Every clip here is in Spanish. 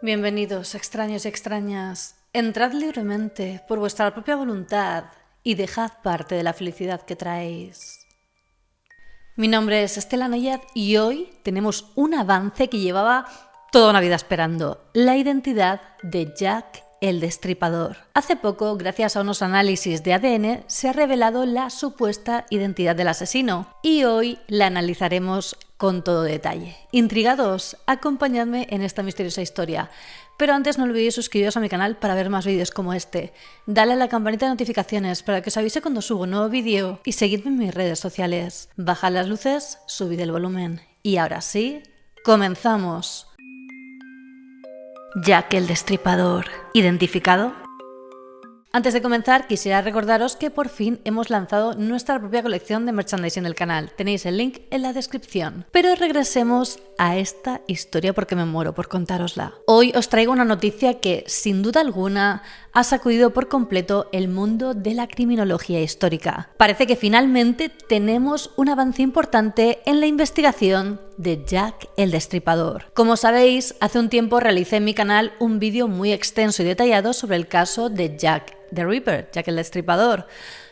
Bienvenidos, extraños y extrañas. Entrad libremente por vuestra propia voluntad y dejad parte de la felicidad que traéis. Mi nombre es Estela Noyad y hoy tenemos un avance que llevaba toda una vida esperando: la identidad de Jack el Destripador. Hace poco, gracias a unos análisis de ADN, se ha revelado la supuesta identidad del asesino y hoy la analizaremos con todo detalle. ¿Intrigados? Acompañadme en esta misteriosa historia. Pero antes no olvidéis suscribiros a mi canal para ver más vídeos como este. Dale a la campanita de notificaciones para que os avise cuando subo un nuevo vídeo y seguidme en mis redes sociales. Bajad las luces, subid el volumen. Y ahora sí, comenzamos. Jack el Destripador. ¿Identificado? Antes de comenzar, quisiera recordaros que por fin hemos lanzado nuestra propia colección de merchandising del canal. Tenéis el link en la descripción. Pero regresemos a esta historia porque me muero por contárosla. Hoy os traigo una noticia que, sin duda alguna, ha sacudido por completo el mundo de la criminología histórica. Parece que finalmente tenemos un avance importante en la investigación de Jack el Destripador. Como sabéis, hace un tiempo realicé en mi canal un vídeo muy extenso y detallado sobre el caso de Jack the Ripper, Jack el Destripador,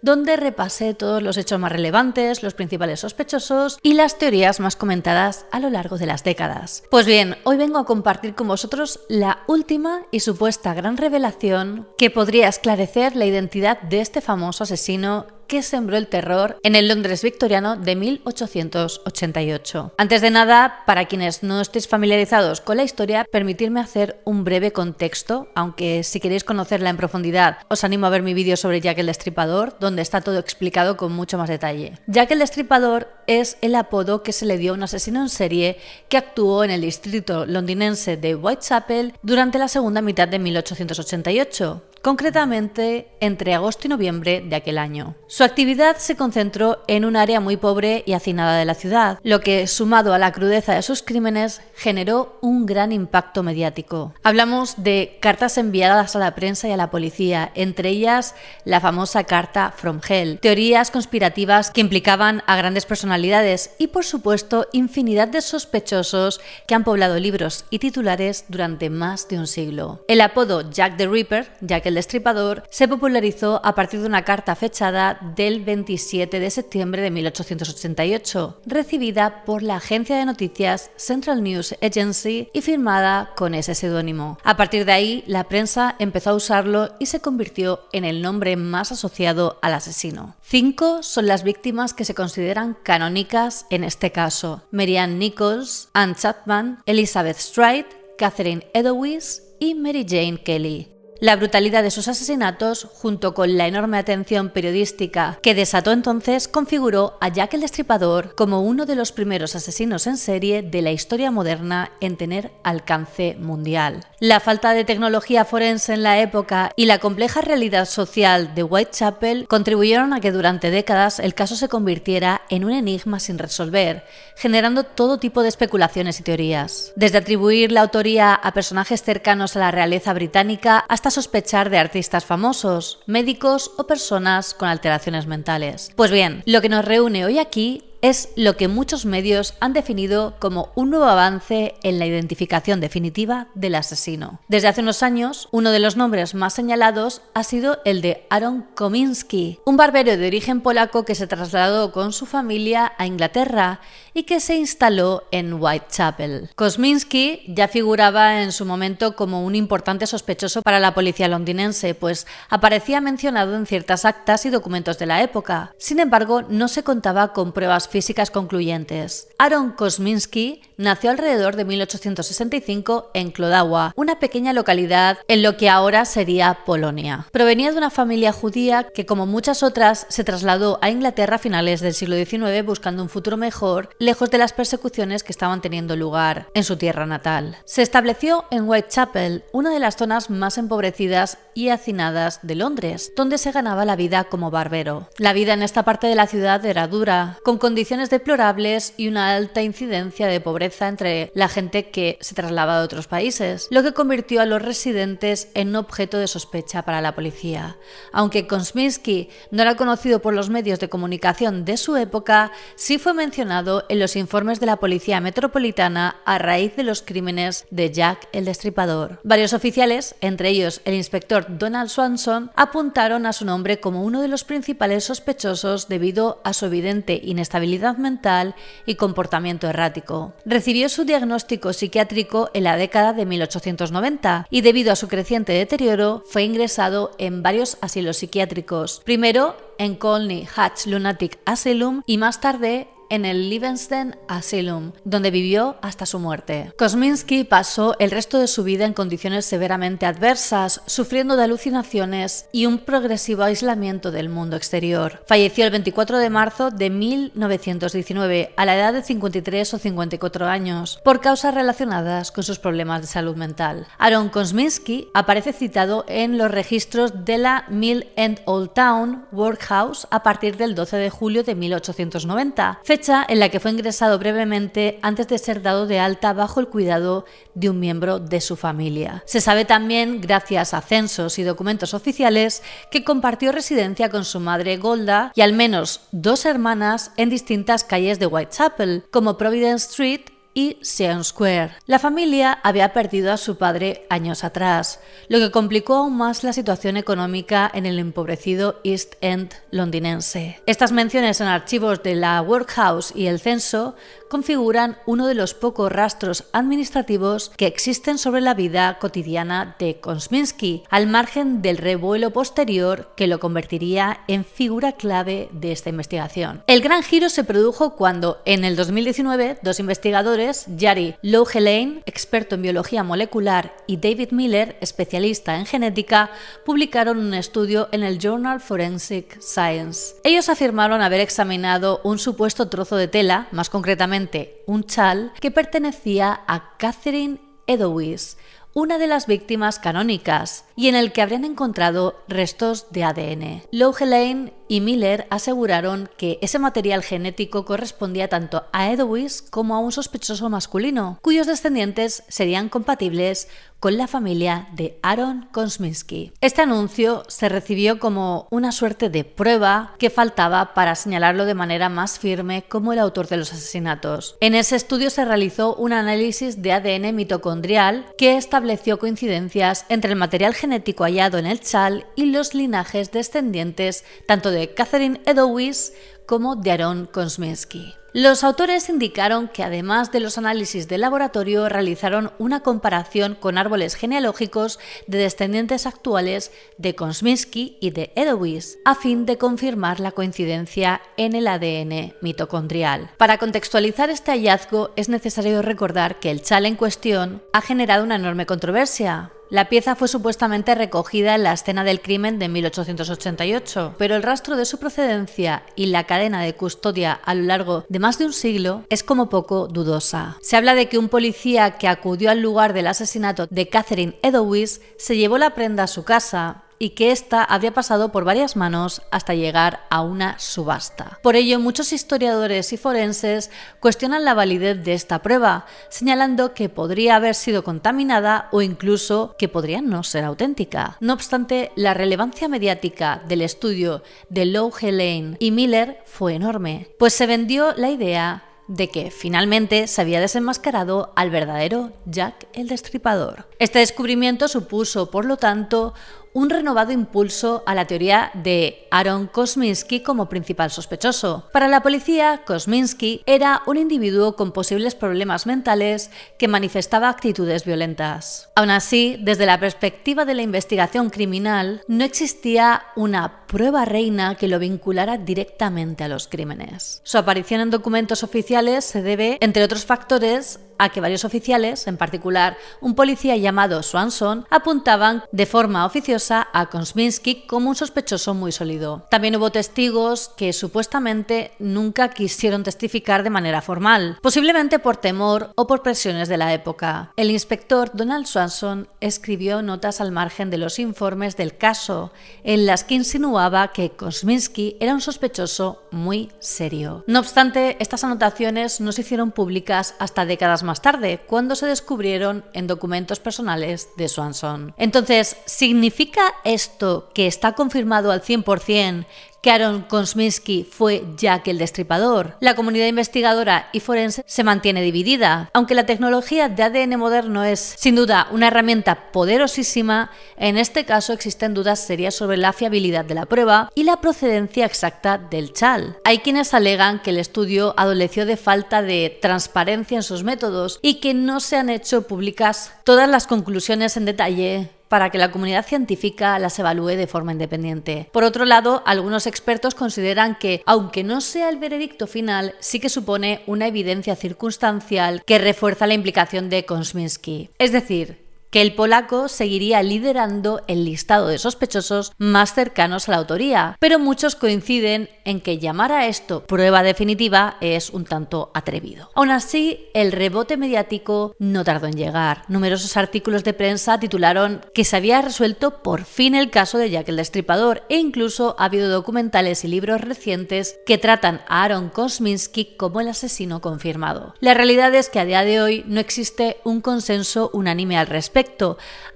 donde repasé todos los hechos más relevantes, los principales sospechosos y las teorías más comentadas a lo largo de las décadas. Pues bien, hoy vengo a compartir con vosotros la última y supuesta gran revelación que podría esclarecer la identidad de este famoso asesino que sembró el terror en el Londres victoriano de 1888. Antes de nada, para quienes no estéis familiarizados con la historia, permitidme hacer un breve contexto, aunque si queréis conocerla en profundidad, os animo a ver mi vídeo sobre Jack el Destripador, donde está todo explicado con mucho más detalle. Jack el Destripador es el apodo que se le dio a un asesino en serie que actuó en el distrito londinense de Whitechapel durante la segunda mitad de 1888. Concretamente entre agosto y noviembre de aquel año. Su actividad se concentró en un área muy pobre y hacinada de la ciudad, lo que, sumado a la crudeza de sus crímenes, generó un gran impacto mediático. Hablamos de cartas enviadas a la prensa y a la policía, entre ellas la famosa carta From Hell, teorías conspirativas que implicaban a grandes personalidades y, por supuesto, infinidad de sospechosos que han poblado libros y titulares durante más de un siglo. El apodo Jack the Ripper, Jack el Destripador, se popularizó a partir de una carta fechada del 27 de septiembre de 1888, recibida por la agencia de noticias Central News Agency y firmada con ese seudónimo. A partir de ahí, la prensa empezó a usarlo y se convirtió en el nombre más asociado al asesino. 5 son las víctimas que se consideran canónicas en este caso: Mary Ann Nichols, Anne Chapman, Elizabeth Stride, Catherine Edowise y Mary Jane Kelly. La brutalidad de sus asesinatos, junto con la enorme atención periodística que desató entonces, configuró a Jack el Destripador como uno de los primeros asesinos en serie de la historia moderna en tener alcance mundial. La falta de tecnología forense en la época y la compleja realidad social de Whitechapel contribuyeron a que durante décadas el caso se convirtiera en un enigma sin resolver, generando todo tipo de especulaciones y teorías. Desde atribuir la autoría a personajes cercanos a la realeza británica hasta sospechar de artistas famosos, médicos o personas con alteraciones mentales. Pues bien, lo que nos reúne hoy aquí es lo que muchos medios han definido como un nuevo avance en la identificación definitiva del asesino. Desde hace unos años, uno de los nombres más señalados ha sido el de Aaron Kominski, un barbero de origen polaco que se trasladó con su familia a Inglaterra y que se instaló en Whitechapel. Kominski ya figuraba en su momento como un importante sospechoso para la policía londinense, pues aparecía mencionado en ciertas actas y documentos de la época. Sin embargo, no se contaba con pruebas físicas concluyentes. Aaron Kominski nació alrededor de 1865 en Klodawa, una pequeña localidad en lo que ahora sería Polonia. Provenía de una familia judía que, como muchas otras, se trasladó a Inglaterra a finales del siglo XIX buscando un futuro mejor, lejos de las persecuciones que estaban teniendo lugar en su tierra natal. Se estableció en Whitechapel, una de las zonas más empobrecidas y hacinadas de Londres, donde se ganaba la vida como barbero. La vida en esta parte de la ciudad era dura, con condiciones deplorables y una alta incidencia de pobreza pobreza entre la gente que se trasladaba de otros países, lo que convirtió a los residentes en un objeto de sospecha para la policía. Aunque Kosminski no era conocido por los medios de comunicación de su época, sí fue mencionado en los informes de la Policía Metropolitana a raíz de los crímenes de Jack el Destripador. Varios oficiales, entre ellos el inspector Donald Swanson, apuntaron a su nombre como uno de los principales sospechosos debido a su evidente inestabilidad mental y comportamiento errático. Recibió su diagnóstico psiquiátrico en la década de 1890 y debido a su creciente deterioro fue ingresado en varios asilos psiquiátricos, primero en Colney Hatch Lunatic Asylum y más tarde en el Livingston Asylum, donde vivió hasta su muerte. Kosminski pasó el resto de su vida en condiciones severamente adversas, sufriendo de alucinaciones y un progresivo aislamiento del mundo exterior. Falleció el 24 de marzo de 1919, a la edad de 53 o 54 años, por causas relacionadas con sus problemas de salud mental. Aaron Kosminski aparece citado en los registros de la Mill End Old Town Workhouse a partir del 12 de julio de 1890, fecha en la que fue ingresado brevemente antes de ser dado de alta bajo el cuidado de un miembro de su familia. Se sabe también, gracias a censos y documentos oficiales, que compartió residencia con su madre Golda y al menos 2 hermanas en distintas calles de Whitechapel, como Providence Street y Sion Square. La familia había perdido a su padre años atrás, lo que complicó aún más la situación económica en el empobrecido East End londinense. Estas menciones en archivos de la Workhouse y el censo configuran uno de los pocos rastros administrativos que existen sobre la vida cotidiana de Kosminski, al margen del revuelo posterior que lo convertiría en figura clave de esta investigación. El gran giro se produjo cuando, en el 2019, 2 investigadores, Jari Loughelaine, experto en biología molecular, y David Miller, especialista en genética, publicaron un estudio en el Journal Forensic Science. Ellos afirmaron haber examinado un supuesto trozo de tela, más concretamente un chal, que pertenecía a Catherine Eddowes, una de las víctimas canónicas, y en el que habrían encontrado restos de ADN. Loughelaine y Miller aseguraron que ese material genético correspondía tanto a Eddowes como a un sospechoso masculino, cuyos descendientes serían compatibles con la familia de Aaron Kosminski. Este anuncio se recibió como una suerte de prueba que faltaba para señalarlo de manera más firme como el autor de los asesinatos. En ese estudio se realizó un análisis de ADN mitocondrial que estableció coincidencias entre el material genético hallado en el chal y los linajes descendientes tanto de Catherine Eddowes como de Aaron Kosminski. Los autores indicaron que además de los análisis de laboratorio realizaron una comparación con árboles genealógicos de descendientes actuales de Kosminski y de Eddowes, a fin de confirmar la coincidencia en el ADN mitocondrial. Para contextualizar este hallazgo es necesario recordar que el chal en cuestión ha generado una enorme controversia. La pieza fue supuestamente recogida en la escena del crimen de 1888, pero el rastro de su procedencia y la cadena de custodia a lo largo de más de un siglo es como poco dudosa. Se habla de que un policía que acudió al lugar del asesinato de Catherine Eddowes se llevó la prenda a su casa y que ésta había pasado por varias manos hasta llegar a una subasta. Por ello, muchos historiadores y forenses cuestionan la validez de esta prueba, señalando que podría haber sido contaminada o incluso que podría no ser auténtica. No obstante, la relevancia mediática del estudio de Loughelaine y Miller fue enorme, pues se vendió la idea de que finalmente se había desenmascarado al verdadero Jack el Destripador. Este descubrimiento supuso, por lo tanto, un renovado impulso a la teoría de Aaron Kosminski como principal sospechoso. Para la policía, Kosminski era un individuo con posibles problemas mentales que manifestaba actitudes violentas. Aún así, desde la perspectiva de la investigación criminal, no existía una prueba reina que lo vinculara directamente a los crímenes. Su aparición en documentos oficiales se debe, entre otros factores, a que varios oficiales, en particular un policía llamado Swanson, apuntaban de forma oficiosa a Kosminski como un sospechoso muy sólido. También hubo testigos que supuestamente nunca quisieron testificar de manera formal, posiblemente por temor o por presiones de la época. El inspector Donald Swanson escribió notas al margen de los informes del caso, en las que insinuaba que Kosminski era un sospechoso muy serio. No obstante, estas anotaciones no se hicieron públicas hasta décadas más tarde, cuando se descubrieron en documentos personales de Swanson. Entonces, ¿significa esto que está confirmado al 100% que Aaron Kosminski fue Jack el Destripador? La comunidad investigadora y forense se mantiene dividida. Aunque la tecnología de ADN moderno es, sin duda, una herramienta poderosísima, en este caso existen dudas serias sobre la fiabilidad de la prueba y la procedencia exacta del chal. Hay quienes alegan que el estudio adoleció de falta de transparencia en sus métodos y que no se han hecho públicas todas las conclusiones en detalle para que la comunidad científica las evalúe de forma independiente. Por otro lado, algunos expertos consideran que, aunque no sea el veredicto final, sí que supone una evidencia circunstancial que refuerza la implicación de Kosminski. Es decir, que el polaco seguiría liderando el listado de sospechosos más cercanos a la autoría, pero muchos coinciden en que llamar a esto prueba definitiva es un tanto atrevido. Aún así, el rebote mediático no tardó en llegar. Numerosos artículos de prensa titularon que se había resuelto por fin el caso de Jack el Destripador, e incluso ha habido documentales y libros recientes que tratan a Aaron Kosminski como el asesino confirmado. La realidad es que a día de hoy no existe un consenso unánime al respecto,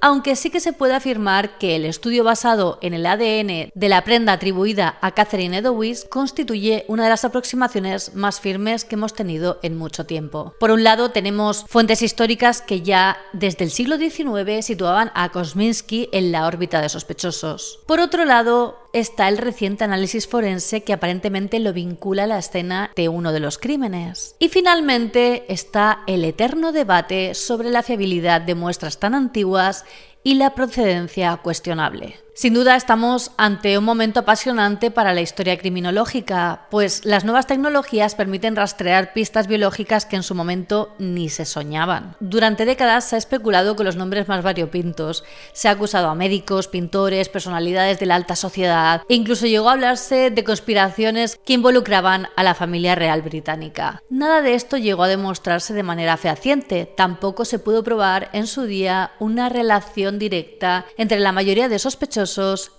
aunque sí que se puede afirmar que el estudio basado en el ADN de la prenda atribuida a Catherine Eddowes constituye una de las aproximaciones más firmes que hemos tenido en mucho tiempo. Por un lado, tenemos fuentes históricas que ya desde el siglo XIX situaban a Kosminski en la órbita de sospechosos. Por otro lado, está el reciente análisis forense que aparentemente lo vincula a la escena de uno de los crímenes. Y finalmente está el eterno debate sobre la fiabilidad de muestras tan antiguas y la procedencia cuestionable. Sin duda estamos ante un momento apasionante para la historia criminológica, pues las nuevas tecnologías permiten rastrear pistas biológicas que en su momento ni se soñaban. Durante décadas se ha especulado con los nombres más variopintos. Se ha acusado a médicos, pintores, personalidades de la alta sociedad e incluso llegó a hablarse de conspiraciones que involucraban a la familia real británica. Nada de esto llegó a demostrarse de manera fehaciente. Tampoco se pudo probar en su día una relación directa entre la mayoría de sospechosos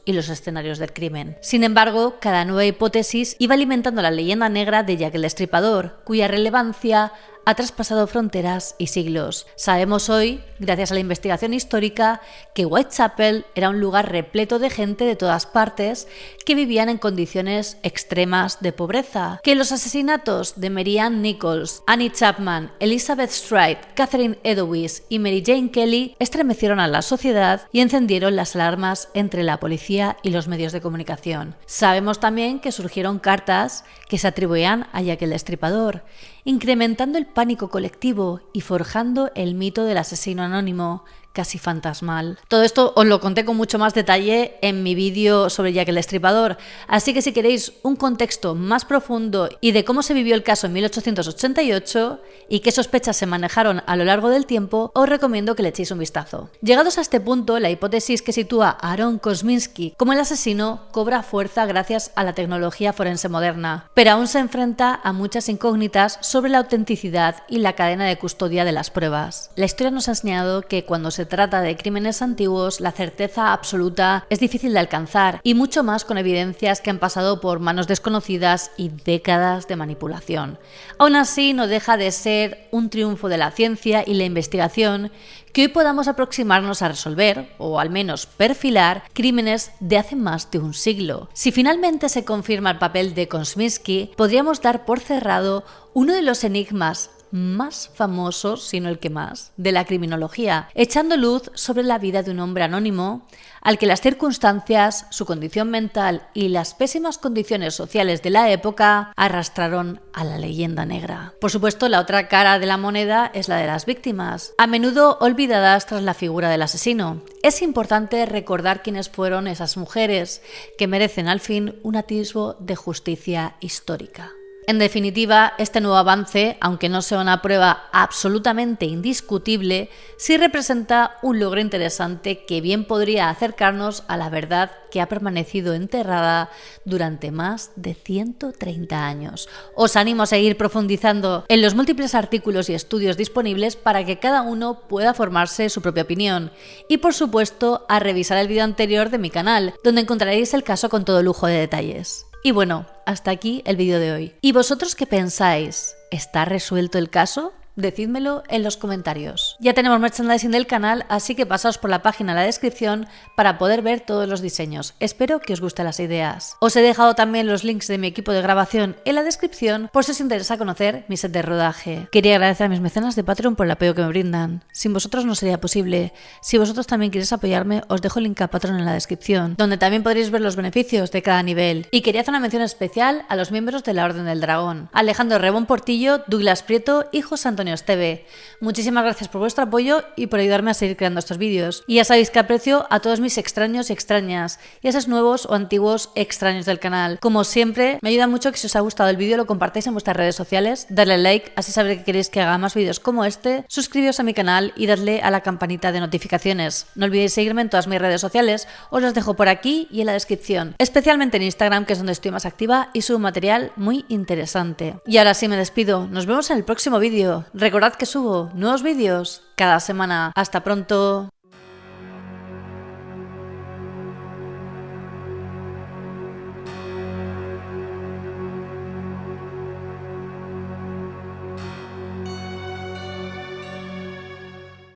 y los escenarios del crimen. Sin embargo, cada nueva hipótesis iba alimentando la leyenda negra de Jack el Destripador, cuya relevancia ha traspasado fronteras y siglos. Sabemos hoy, gracias a la investigación histórica, que Whitechapel era un lugar repleto de gente de todas partes que vivían en condiciones extremas de pobreza, que los asesinatos de Mary Ann Nichols, Annie Chapman, Elizabeth Stride, Catherine Eddowes y Mary Jane Kelly estremecieron a la sociedad y encendieron las alarmas entre la policía y los medios de comunicación. Sabemos también que surgieron cartas que se atribuían a Jack el Destripador, incrementando el pánico colectivo y forjando el mito del asesino anónimo, casi fantasmal. Todo esto os lo conté con mucho más detalle en mi vídeo sobre Jack el Destripador, así que si queréis un contexto más profundo y de cómo se vivió el caso en 1888 y qué sospechas se manejaron a lo largo del tiempo, os recomiendo que le echéis un vistazo. Llegados a este punto, la hipótesis que sitúa a Aaron Kosminski como el asesino cobra fuerza gracias a la tecnología forense moderna, pero aún se enfrenta a muchas incógnitas sobre la autenticidad y la cadena de custodia de las pruebas. La historia nos ha enseñado que cuando se trata de crímenes antiguos, la certeza absoluta es difícil de alcanzar, y mucho más con evidencias que han pasado por manos desconocidas y décadas de manipulación. Aún así, no deja de ser un triunfo de la ciencia y la investigación que hoy podamos aproximarnos a resolver, o al menos perfilar, crímenes de hace más de un siglo. Si finalmente se confirma el papel de Kosminski, podríamos dar por cerrado uno de los enigmas más famosos, si no el que más, de la criminología, echando luz sobre la vida de un hombre anónimo al que las circunstancias, su condición mental y las pésimas condiciones sociales de la época arrastraron a la leyenda negra. Por supuesto, la otra cara de la moneda es la de las víctimas, a menudo olvidadas tras la figura del asesino. Es importante recordar quiénes fueron esas mujeres que merecen al fin un atisbo de justicia histórica. En definitiva, este nuevo avance, aunque no sea una prueba absolutamente indiscutible, sí representa un logro interesante que bien podría acercarnos a la verdad que ha permanecido enterrada durante más de 130 años. Os animo a seguir profundizando en los múltiples artículos y estudios disponibles para que cada uno pueda formarse su propia opinión. Y por supuesto, a revisar el vídeo anterior de mi canal, donde encontraréis el caso con todo lujo de detalles. Y bueno, hasta aquí el vídeo de hoy. ¿Y vosotros qué pensáis? ¿Está resuelto el caso? Decídmelo en los comentarios. Ya tenemos merchandising del canal, así que pasaos por la página en la descripción para poder ver todos los diseños. Espero que os gusten las ideas. Os he dejado también los links de mi equipo de grabación en la descripción por si os interesa conocer mi set de rodaje. Quería agradecer a mis mecenas de Patreon por el apoyo que me brindan. Sin vosotros no sería posible. Si vosotros también queréis apoyarme, os dejo el link a Patreon en la descripción, donde también podréis ver los beneficios de cada nivel. Y quería hacer una mención especial a los miembros de la Orden del Dragón: Alejandro Rebón Portillo, Douglas Prieto y José Antonio Esteve. Muchísimas gracias por vuestro apoyo y por ayudarme a seguir creando estos vídeos. Y ya sabéis que aprecio a todos mis extraños y extrañas, y a esos nuevos o antiguos extraños del canal. Como siempre, me ayuda mucho que si os ha gustado el vídeo lo compartáis en vuestras redes sociales, darle like, así sabré que queréis que haga más vídeos como este, suscribiros a mi canal y dadle a la campanita de notificaciones. No olvidéis seguirme en todas mis redes sociales, os las dejo por aquí y en la descripción, especialmente en Instagram, que es donde estoy más activa y subo material muy interesante. Y ahora sí me despido, nos vemos en el próximo vídeo. Recordad que subo nuevos vídeos cada semana. ¡Hasta pronto!